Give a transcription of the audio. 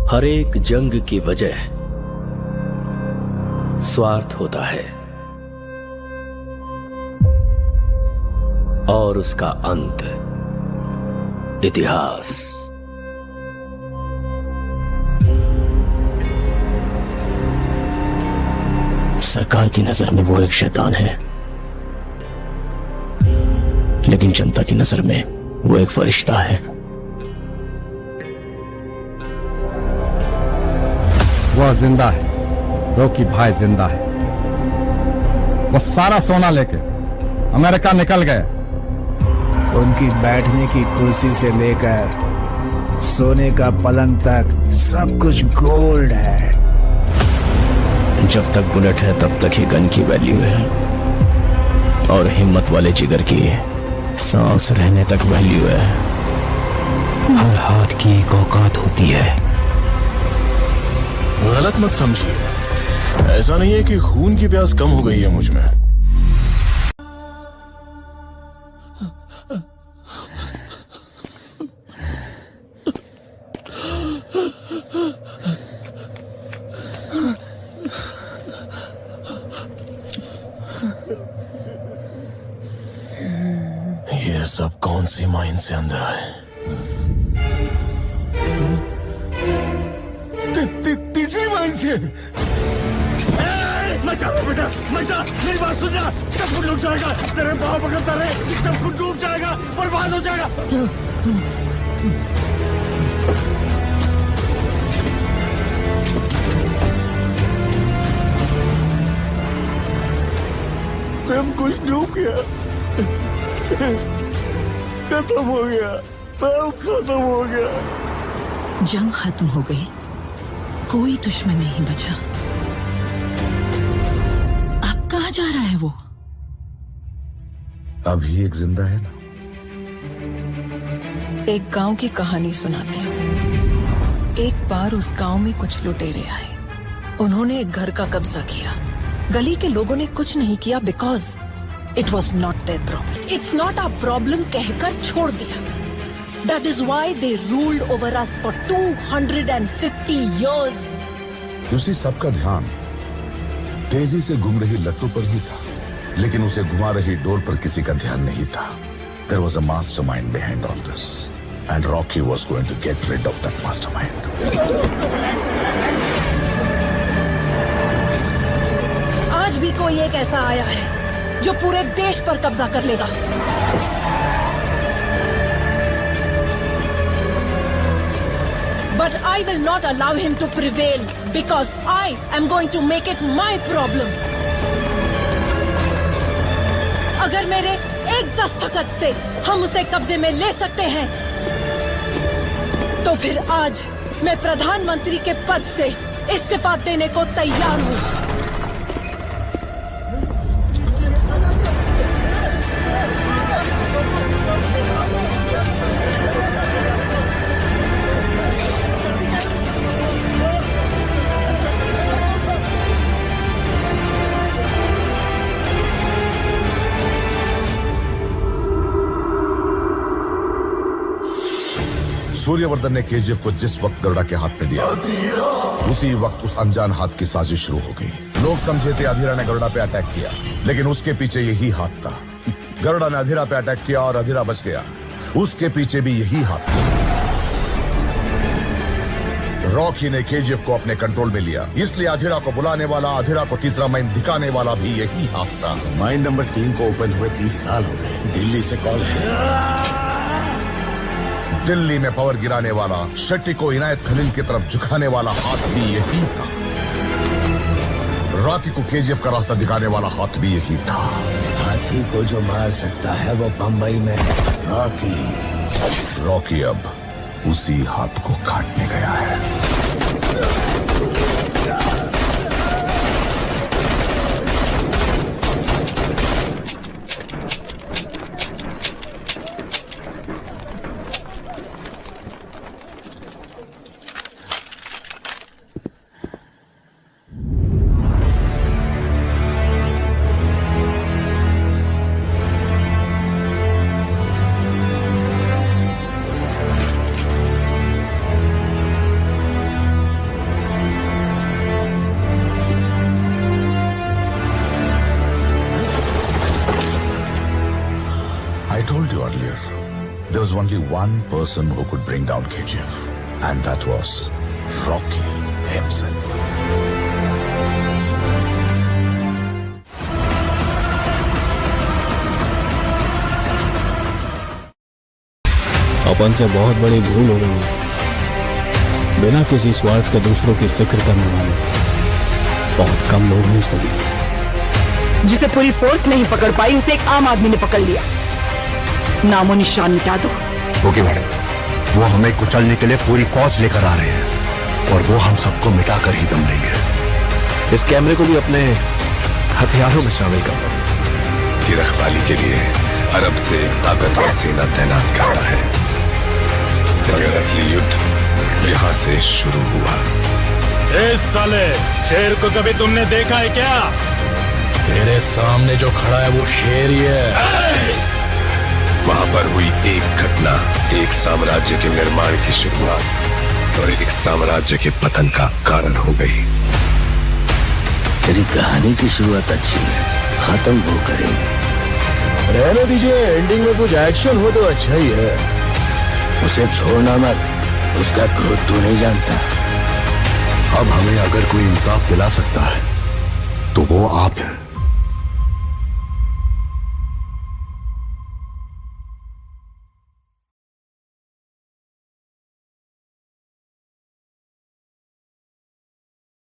हर एक जंग की वजह स्वार्थ होता है और उसका अंत इतिहास। सरकार की नजर में वो एक शैतान है, लेकिन जनता की नजर में वो एक फरिश्ता है। वह जिंदा है, रॉकी भाई जिंदा है। वो सारा सोना लेके अमेरिका निकल गए। उनकी बैठने की कुर्सी से लेकर सोने का पलंग तक सब कुछ गोल्ड है। जब तक बुलेट है तब तक ही गन की वैल्यू है, और हिम्मत वाले जिगर की सांस रहने तक वैल्यू है। हर हाथ की एक औकात होती है। गलत मत समझिए, ऐसा नहीं है कि खून की प्यास कम हो गई है मुझ में। ये सब कौन सी माइंड से अंदर आए? तीसरी माइंड से। मत जाओ बेटा, मत जा, मेरी बात सुन जा। सब कुछ डूब जाएगा, तेरे पाँव पकड़ता रहे, सब कुछ डूब जाएगा, बर्बाद हो जाएगा। सब कुछ डूब गया, खत्म हो गया, सब खत्म हो गया। जंग खत्म हो गई, कोई दुश्मन नहीं बचा। अब कहाँ जा रहा है वो? अभी एक जिंदा है ना। एक गांव की कहानी सुनाते हैं। एक बार उस गांव में कुछ लुटेरे आए। उन्होंने एक घर का कब्जा किया। गली के लोगों ने कुछ नहीं किया because it was not their problem. It's not a problem कहकर छोड़ दिया। That is why they ruled over us for 250 years. उसी सबका ध्यान तेजी से घूम रही लट्टू पर ही था, लेकिन उसे घुमा रही डोर पर किसी का ध्यान नहीं था। There was a mastermind behind all this, and Rocky was going to get rid of that mastermind. आज भी कोई एक ऐसा आया है जो पूरे देश पर कब्जा कर लेगा। But I will not allow him to prevail because I am going to make it my problem. अगर मेरे एक दस्तखत से हम उसे कब्जे में ले सकते हैं, तो फिर आज मैं प्रधानमंत्री के पद से इस्तीफा देने को तैयार हूँ। सूर्यवर्धन ने केजीएफ को जिस वक्त गरुड़ा के हाथ में दिया, उसी वक्त उस अनजान हाथ की साजिश शुरू हो गई। लोग समझे थे अधीरा ने गरुड़ा पे अटैक किया, लेकिन उसके पीछे यही हाथ था। गरुड़ा ने अधीरा पे अटैक किया और अधीरा बच गया, उसके पीछे भी यही हाथ था। रॉकी ने केजीएफ को अपने कंट्रोल में लिया, इसलिए अधीरा को बुलाने वाला, अधीरा को तीसरा माइन दिखाने वाला भी यही हाथ था। माइन नंबर 3 को ओपन हुए 30 साल हो गए। दिल्ली से कॉल है। दिल्ली में पावर गिराने वाला, शेट्टी को इनायत खलील की तरफ झुकाने वाला हाथ भी यही था। रॉकी को केजीएफ का रास्ता दिखाने वाला हाथ भी यही था। हाथी को जो मार सकता है वो बंबई में रॉकी अब उसी हाथ को काटने गया है। only one person who could bring down KGF, and that was Rocky himself. अपन से बहुत बड़ी भूल हो गई। बिना किसी स्वार्थ के दूसरों की फिक्र करने वाले बहुत कम लोग हैं इस दुनिया। जिसे पूरी फोर्स नहीं पकड़ पाई उसे एक आम आदमी ने पकड़ लिया। नामो निशान मिटा दो। ओके मैडम, वो हमें कुचलने के लिए पूरी फौज लेकर आ रहे हैं और वो हम सबको मिटाकर ही दम लेंगे। इस कैमरे को भी अपने हथियारों में शामिल कर लो। की रखवाली के लिए अरब से एक ताकतवर सेना तैनात करता है, मगर असली युद्ध यहाँ से शुरू हुआ। इस साले शेर को कभी तुमने देखा है क्या? तेरे सामने जो खड़ा है वो शेर ही है। वहां पर हुई एक घटना एक साम्राज्य के निर्माण की शुरुआत और एक साम्राज्य के पतन का कारण हो गई। तेरी कहानी की शुरुआत अच्छी है, खत्म वो करेंगे। रहने दीजिए, एंडिंग में कुछ एक्शन हो तो अच्छा ही है। उसे छोड़ना मत, उसका क्रोध तू नहीं जानता। अब हमें अगर कोई इंसाफ दिला सकता है तो वो आप हैं।